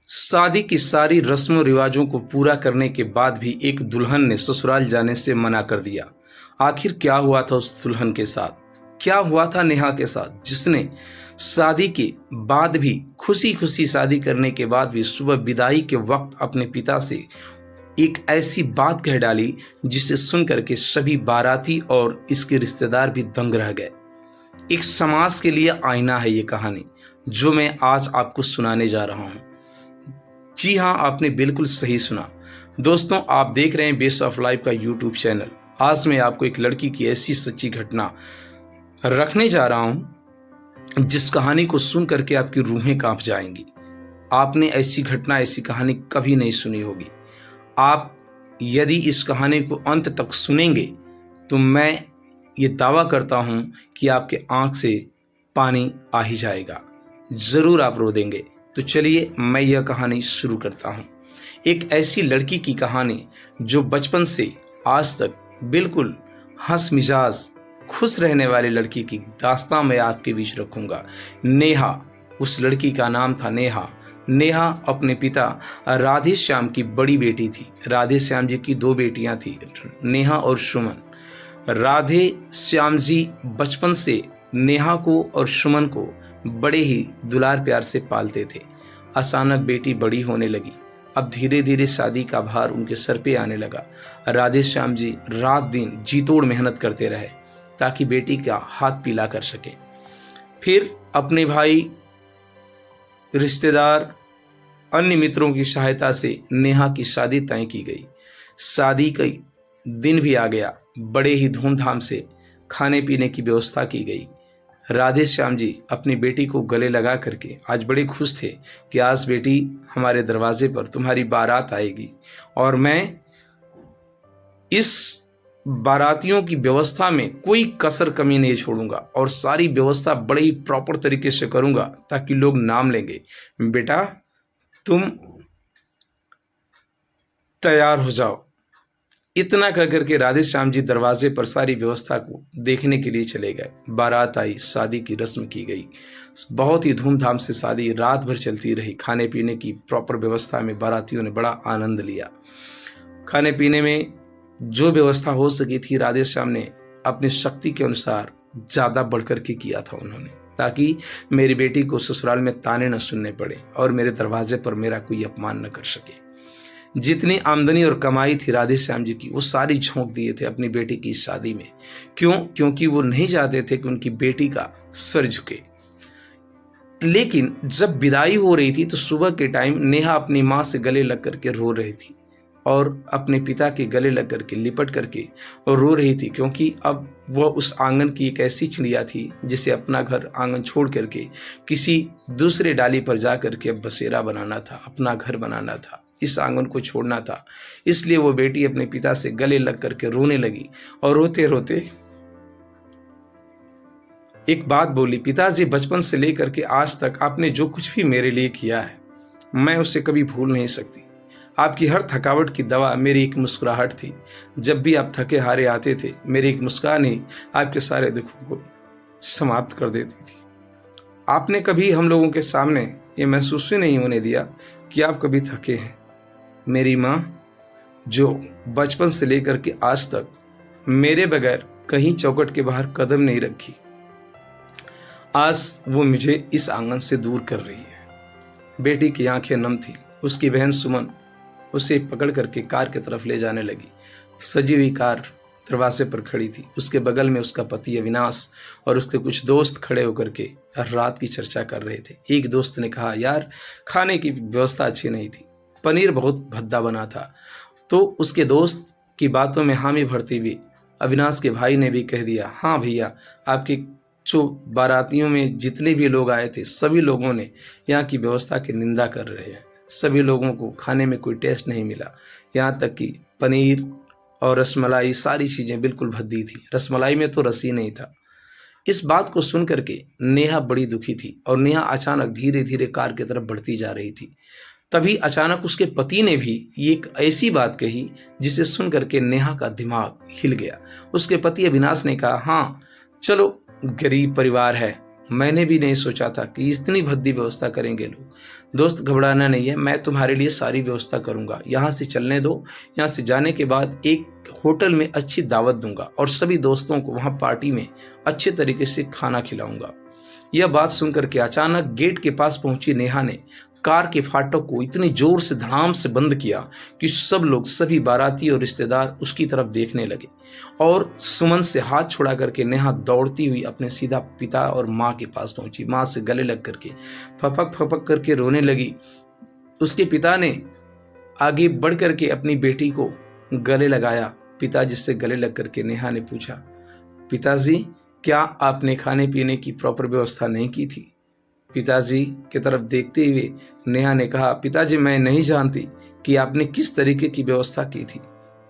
शादी की सारी रस्मों रिवाजों को पूरा करने के बाद भी एक दुल्हन ने ससुराल जाने से मना कर दिया। आखिर क्या हुआ था उस दुल्हन के साथ? क्या हुआ था नेहा के साथ, जिसने शादी के बाद भी, खुशी खुशी शादी करने के बाद भी, सुबह विदाई के वक्त अपने पिता से एक ऐसी बात कह डाली जिसे सुन करके सभी बाराती और इसके रिश्तेदार भी दंग रह गए। एक समाज के लिए आईना है ये कहानी, जो मैं आज आपको सुनाने जा रहा हूँ। जी हाँ, आपने बिल्कुल सही सुना। दोस्तों, आप देख रहे हैं बेस्ट ऑफ लाइफ का यूट्यूब चैनल। आज मैं आपको एक लड़की की ऐसी सच्ची घटना रखने जा रहा हूं जिस कहानी को सुन करके आपकी रूहें कांप जाएंगी। आपने ऐसी घटना, ऐसी कहानी कभी नहीं सुनी होगी। आप यदि इस कहानी को अंत तक सुनेंगे तो मैं ये दावा करता हूं कि आपके आंख से पानी आ ही जाएगा, जरूर आप रो देंगे। तो चलिए मैं यह कहानी शुरू करता हूं। एक ऐसी लड़की की कहानी जो बचपन से आज तक बिल्कुल हंस मिजाज खुश रहने वाली लड़की की दास्तां मैं आपके बीच रखूंगा। नेहा, उस लड़की का नाम था नेहा। नेहा अपने पिता राधे श्याम की बड़ी बेटी थी। राधे श्याम जी की दो बेटियां थी, नेहा और सुमन। राधे श्याम जी बचपन से नेहा को और सुमन को बड़े ही दुलार प्यार से पालते थे। अचानक बेटी बड़ी होने लगी। अब धीरे धीरे शादी का भार उनके सर पे आने लगा। राधे श्याम जी रात दिन जी तोड़ मेहनत करते रहे ताकि बेटी का हाथ पीला कर सके। फिर अपने भाई, रिश्तेदार, अन्य मित्रों की सहायता से नेहा की शादी तय की गई। शादी का दिन भी आ गया। बड़े ही धूमधाम से खाने पीने की व्यवस्था की गई। राधे श्याम जी अपनी बेटी को गले लगा करके आज बड़े खुश थे कि आज बेटी हमारे दरवाजे पर तुम्हारी बारात आएगी और मैं इस बारातियों की व्यवस्था में कोई कसर कमी नहीं छोड़ूंगा और सारी व्यवस्था बड़े ही प्रॉपर तरीके से करूंगा ताकि लोग नाम लेंगे, बेटा तुम तैयार हो जाओ। इतना कह करके राधे श्याम जी दरवाजे पर सारी व्यवस्था को देखने के लिए चले गए। बारात आई, शादी की रस्म की गई। बहुत ही धूमधाम से शादी रात भर चलती रही। खाने पीने की प्रॉपर व्यवस्था में बारातियों ने बड़ा आनंद लिया। खाने पीने में जो व्यवस्था हो सकी थी राधे श्याम ने अपनी शक्ति के अनुसार ज्यादा बढ़कर के किया था उन्होंने, ताकि मेरी बेटी को ससुराल में ताने न सुनने पड़े और मेरे दरवाजे पर मेरा कोई अपमान न कर सके। जितनी आमदनी और कमाई थी राधे श्याम जी की, वो सारी झोंक दिए थे अपनी बेटी की शादी में। क्यों? क्योंकि वो नहीं चाहते थे कि उनकी बेटी का सर झुके। लेकिन जब विदाई हो रही थी तो सुबह के टाइम नेहा अपनी माँ से गले लग करके रो रही थी और अपने पिता के गले लग करके लिपट करके और रो रही थी, क्योंकि अब वह उस आंगन की एक ऐसी चिड़िया थी जिसे अपना घर आंगन छोड़ करके किसी दूसरे डाली पर जा करके अब बसेरा बनाना था, अपना घर बनाना था, इस आंगन को छोड़ना था। इसलिए वो बेटी अपने पिता से गले लग करके रोने लगी और रोते रोते एक बात बोली, पिताजी बचपन से लेकर के आज तक आपने जो कुछ भी मेरे लिए किया है मैं उसे कभी भूल नहीं सकती। आपकी हर थकावट की दवा मेरी एक मुस्कुराहट थी। जब भी आप थके हारे आते थे मेरी एक मुस्कान ही आपके सारे दुखों को समाप्त कर देती थी। आपने कभी हम लोगों के सामने ये महसूस ही नहीं होने दिया कि आप कभी थके हैं। मेरी माँ जो बचपन से लेकर के आज तक मेरे बगैर कहीं चौखट के बाहर कदम नहीं रखी, आज वो मुझे इस आंगन से दूर कर रही है। बेटी की आंखें नम थी। उसकी बहन सुमन उसे पकड़ करके कार की तरफ ले जाने लगी। सजी हुई कार दरवाजे पर खड़ी थी। उसके बगल में उसका पति अविनाश और उसके कुछ दोस्त खड़े होकर के रात की चर्चा कर रहे थे। एक दोस्त ने कहा, यार खाने की व्यवस्था अच्छी नहीं थी, पनीर बहुत भद्दा बना था। तो उसके दोस्त की बातों में हामी भरती हुई अविनाश के भाई ने भी कह दिया, हाँ भैया, आपके जो बारातियों में जितने भी लोग आए थे सभी लोगों ने यहाँ की व्यवस्था की निंदा कर रहे हैं। सभी लोगों को खाने में कोई टेस्ट नहीं मिला। यहाँ तक कि पनीर और रसमलाई सारी चीज़ें बिल्कुल भद्दी थी। रसमलाई में तो रस ही नहीं था। इस बात को सुन करके नेहा बड़ी दुखी थी और नेहा अचानक धीरे धीरे कार की तरफ बढ़ती जा रही थी। तभी अचानक उसके पति ने भी एक ऐसी बात कही जिसे सुन करके नेहा का दिमाग हिल गया। उसके पति अविनाश ने कहा, हाँ चलो, गरीब परिवार है, मैंने भी नहीं सोचा था कि इतनी भद्दी व्यवस्था करेंगे लोग। दोस्त घबराना नहीं है, मैं तुम्हारे लिए सारी व्यवस्था करूंगा। यहाँ से चलने दो। यहाँ से जाने के बाद एक होटल में अच्छी दावत दूंगा और सभी दोस्तों को वहाँ पार्टी में अच्छे तरीके से खाना खिलाऊंगा। यह बात सुनकर के अचानक गेट के पास पहुंची नेहा ने कार के फाटक को इतनी जोर से धड़ाम से बंद किया कि सब लोग, सभी बाराती और रिश्तेदार उसकी तरफ देखने लगे। और सुमन से हाथ छुड़ा करके नेहा दौड़ती हुई अपने सीधा पिता और माँ के पास पहुंची। माँ से गले लग करके फपक फपक करके रोने लगी। उसके पिता ने आगे बढ़ करके अपनी बेटी को गले लगाया। पिताजी से गले लग करके नेहा ने पूछा, पिताजी क्या आपने खाने पीने की प्रॉपर व्यवस्था नहीं की थी? पिताजी की तरफ देखते हुए नेहा ने कहा, पिताजी मैं नहीं जानती कि आपने किस तरीके की व्यवस्था की थी।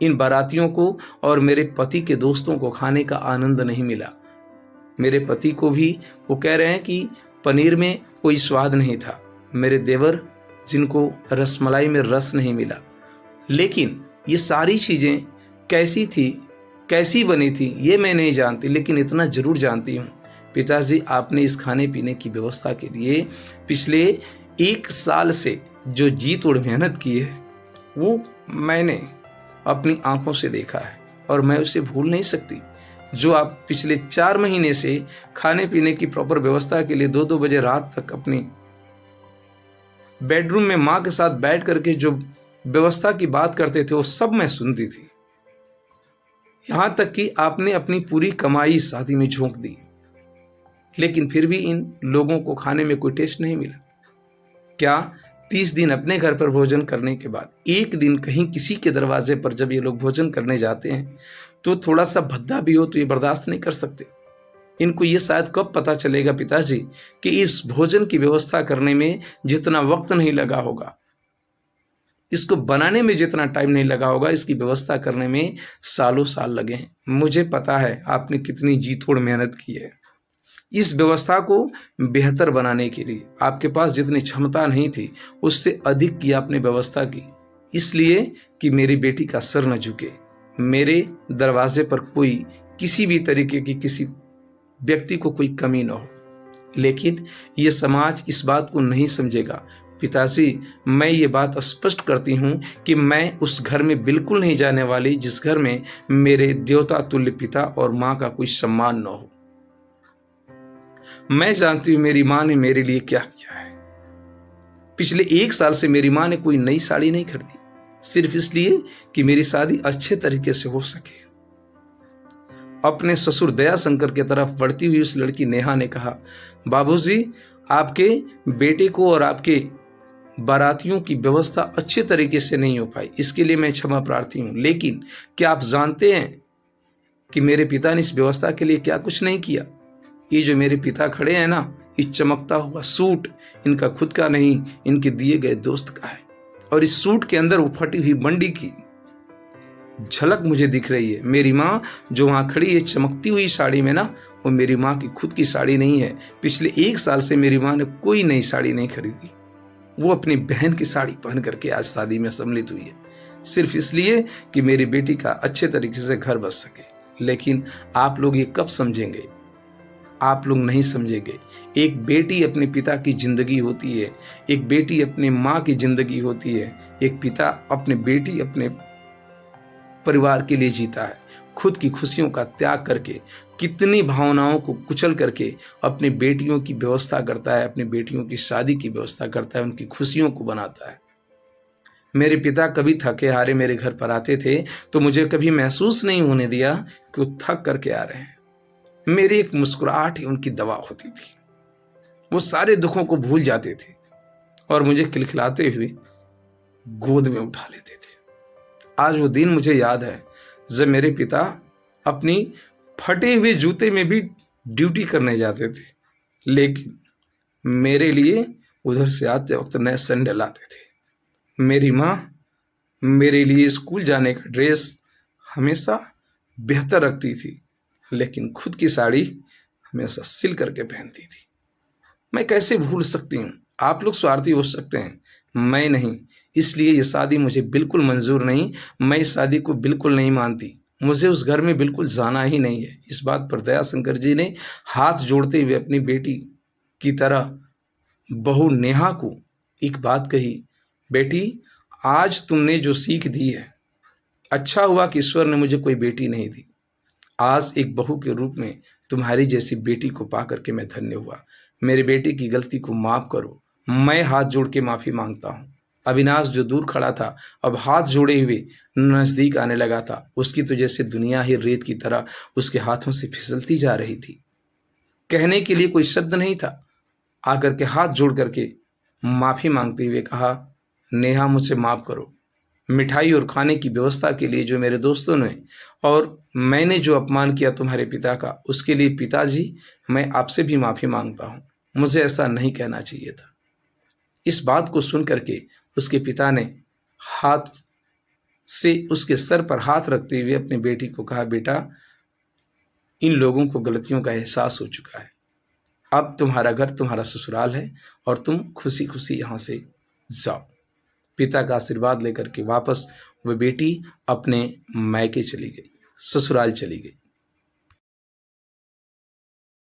इन बारातियों को और मेरे पति के दोस्तों को खाने का आनंद नहीं मिला। मेरे पति को भी वो कह रहे हैं कि पनीर में कोई स्वाद नहीं था। मेरे देवर जिनको रसमलाई में रस नहीं मिला। लेकिन ये सारी चीज़ें कैसी थी, कैसी बनी थी, ये मैं नहीं जानती, लेकिन इतना जरूर जानती हूँ पिताजी, आपने इस खाने पीने की व्यवस्था के लिए पिछले 1 साल से जो जी तोड़ मेहनत की है वो मैंने अपनी आंखों से देखा है और मैं उसे भूल नहीं सकती। जो आप पिछले 4 महीने से खाने पीने की प्रॉपर व्यवस्था के लिए 2-2 बजे रात तक अपनी बेडरूम में माँ के साथ बैठ करके जो व्यवस्था की बात करते थे वो सब मैं सुनती थी। यहाँ तक कि आपने अपनी पूरी कमाई शादी में झोंक दी, लेकिन फिर भी इन लोगों को खाने में कोई टेस्ट नहीं मिला। क्या 30 दिन अपने घर पर भोजन करने के बाद एक दिन कहीं किसी के दरवाजे पर जब ये लोग भोजन करने जाते हैं तो थोड़ा सा भद्दा भी हो तो ये बर्दाश्त नहीं कर सकते? इनको ये शायद कब पता चलेगा पिताजी कि इस भोजन की व्यवस्था करने में जितना वक्त नहीं लगा होगा, इसको बनाने में जितना टाइम नहीं लगा होगा, इसकी व्यवस्था करने में सालों साल लगे हैं। मुझे पता है आपने कितनी जी तोड़ मेहनत की है इस व्यवस्था को बेहतर बनाने के लिए। आपके पास जितनी क्षमता नहीं थी उससे अधिक की आपने व्यवस्था की, इसलिए कि मेरी बेटी का सर न झुके, मेरे दरवाजे पर कोई किसी भी तरीके की किसी व्यक्ति को कोई कमी न हो। लेकिन ये समाज इस बात को नहीं समझेगा। पिताजी, मैं ये बात स्पष्ट करती हूँ कि मैं उस घर में बिल्कुल नहीं जाने वाली जिस घर में मेरे देवता तुल्य पिता और माँ का कोई सम्मान न हो। मैं जानती हूँ मेरी माँ ने मेरे लिए क्या किया है। पिछले 1 साल से मेरी माँ ने कोई नई साड़ी नहीं खरीदी, सिर्फ इसलिए कि मेरी शादी अच्छे तरीके से हो सके। अपने ससुर दयाशंकर की तरफ बढ़ती हुई उस लड़की नेहा ने कहा, बाबूजी, आपके बेटे को और आपके बारातियों की व्यवस्था अच्छे तरीके से नहीं हो पाई, इसके लिए मैं क्षमा प्रार्थी हूँ। लेकिन क्या आप जानते हैं कि मेरे पिता ने इस व्यवस्था के लिए क्या कुछ नहीं किया? ये जो मेरे पिता खड़े हैं ना, ये चमकता हुआ सूट इनका खुद का नहीं, इनके दिए गए दोस्त का है। और इस सूट के अंदर वो फटी हुई बंडी की झलक मुझे दिख रही है। मेरी माँ जो वहाँ खड़ी है चमकती हुई साड़ी में ना, वो मेरी माँ की खुद की साड़ी नहीं है। पिछले 1 साल से मेरी माँ ने कोई नई साड़ी नहीं खरीदी। वो अपनी बहन की साड़ी पहन करके आज शादी में सम्मिलित हुई है, सिर्फ इसलिए कि मेरी बेटी का अच्छे तरीके से घर बस सके। लेकिन आप लोग ये कब समझेंगे? आप लोग नहीं समझेंगे। एक बेटी अपने पिता की जिंदगी होती है, एक बेटी अपने माँ की जिंदगी होती है, एक पिता अपने बेटी अपने परिवार के लिए जीता है, खुद की खुशियों का त्याग करके, कितनी भावनाओं को कुचल करके अपनी बेटियों की व्यवस्था करता है, अपनी बेटियों की शादी की व्यवस्था करता है, उनकी खुशियों को बनाता है। मेरे पिता कभी थके हारे मेरे घर पर आते थे तो मुझे कभी महसूस नहीं होने दिया कि वो थक करके आ रहे हैं। मेरी एक मुस्कुराहट ही उनकी दवा होती थी। वो सारे दुखों को भूल जाते थे और मुझे खिलखिलाते हुए गोद में उठा लेते थे। आज वो दिन मुझे याद है जब मेरे पिता अपनी फटे हुए जूते में भी ड्यूटी करने जाते थे, लेकिन मेरे लिए उधर से आते वक्त नए सैंडल आते थे। मेरी माँ मेरे लिए स्कूल जाने का ड्रेस हमेशा बेहतर रखती थी, लेकिन खुद की साड़ी हमेशा सिल करके पहनती थी। मैं कैसे भूल सकती हूँ? आप लोग स्वार्थी हो सकते हैं, मैं नहीं। इसलिए ये शादी मुझे बिल्कुल मंजूर नहीं, मैं इस शादी को बिल्कुल नहीं मानती। मुझे उस घर में बिल्कुल जाना ही नहीं है। इस बात पर दयाशंकर जी ने हाथ जोड़ते हुए अपनी बेटी की तरह बहू नेहा को एक बात कही, बेटी, आज तुमने जो सीख दी है, अच्छा हुआ कि ईश्वर ने मुझे कोई बेटी नहीं दी। आज एक बहू के रूप में तुम्हारी जैसी बेटी को पा करके मैं धन्य हुआ। मेरे बेटे की गलती को माफ करो। मैं हाथ जोड़ के माफी मांगता हूँ। अविनाश जो दूर खड़ा था अब हाथ जोड़े हुए नजदीक आने लगा था। उसकी तो जैसे दुनिया ही रेत की तरह उसके हाथों से फिसलती जा रही थी। कहने के लिए कोई शब्द नहीं था। आकर के हाथ जोड़ करके माफी मांगते हुए कहा, नेहा, मुझसे माफ करो। मिठाई और खाने की व्यवस्था के लिए जो मेरे दोस्तों ने और मैंने जो अपमान किया तुम्हारे पिता का, उसके लिए पिताजी मैं आपसे भी माफी मांगता हूँ। मुझे ऐसा नहीं कहना चाहिए था। इस बात को सुन करके उसके पिता ने हाथ से उसके सर पर हाथ रखते हुए अपनी बेटी को कहा, बेटा, इन लोगों को गलतियों का एहसास हो चुका है। अब तुम्हारा घर तुम्हारा ससुराल है और तुम खुशी खुशी यहाँ से जाओ। पिता का आशीर्वाद लेकर के वापस वह बेटी अपने मायके चली गई, ससुराल चली गई।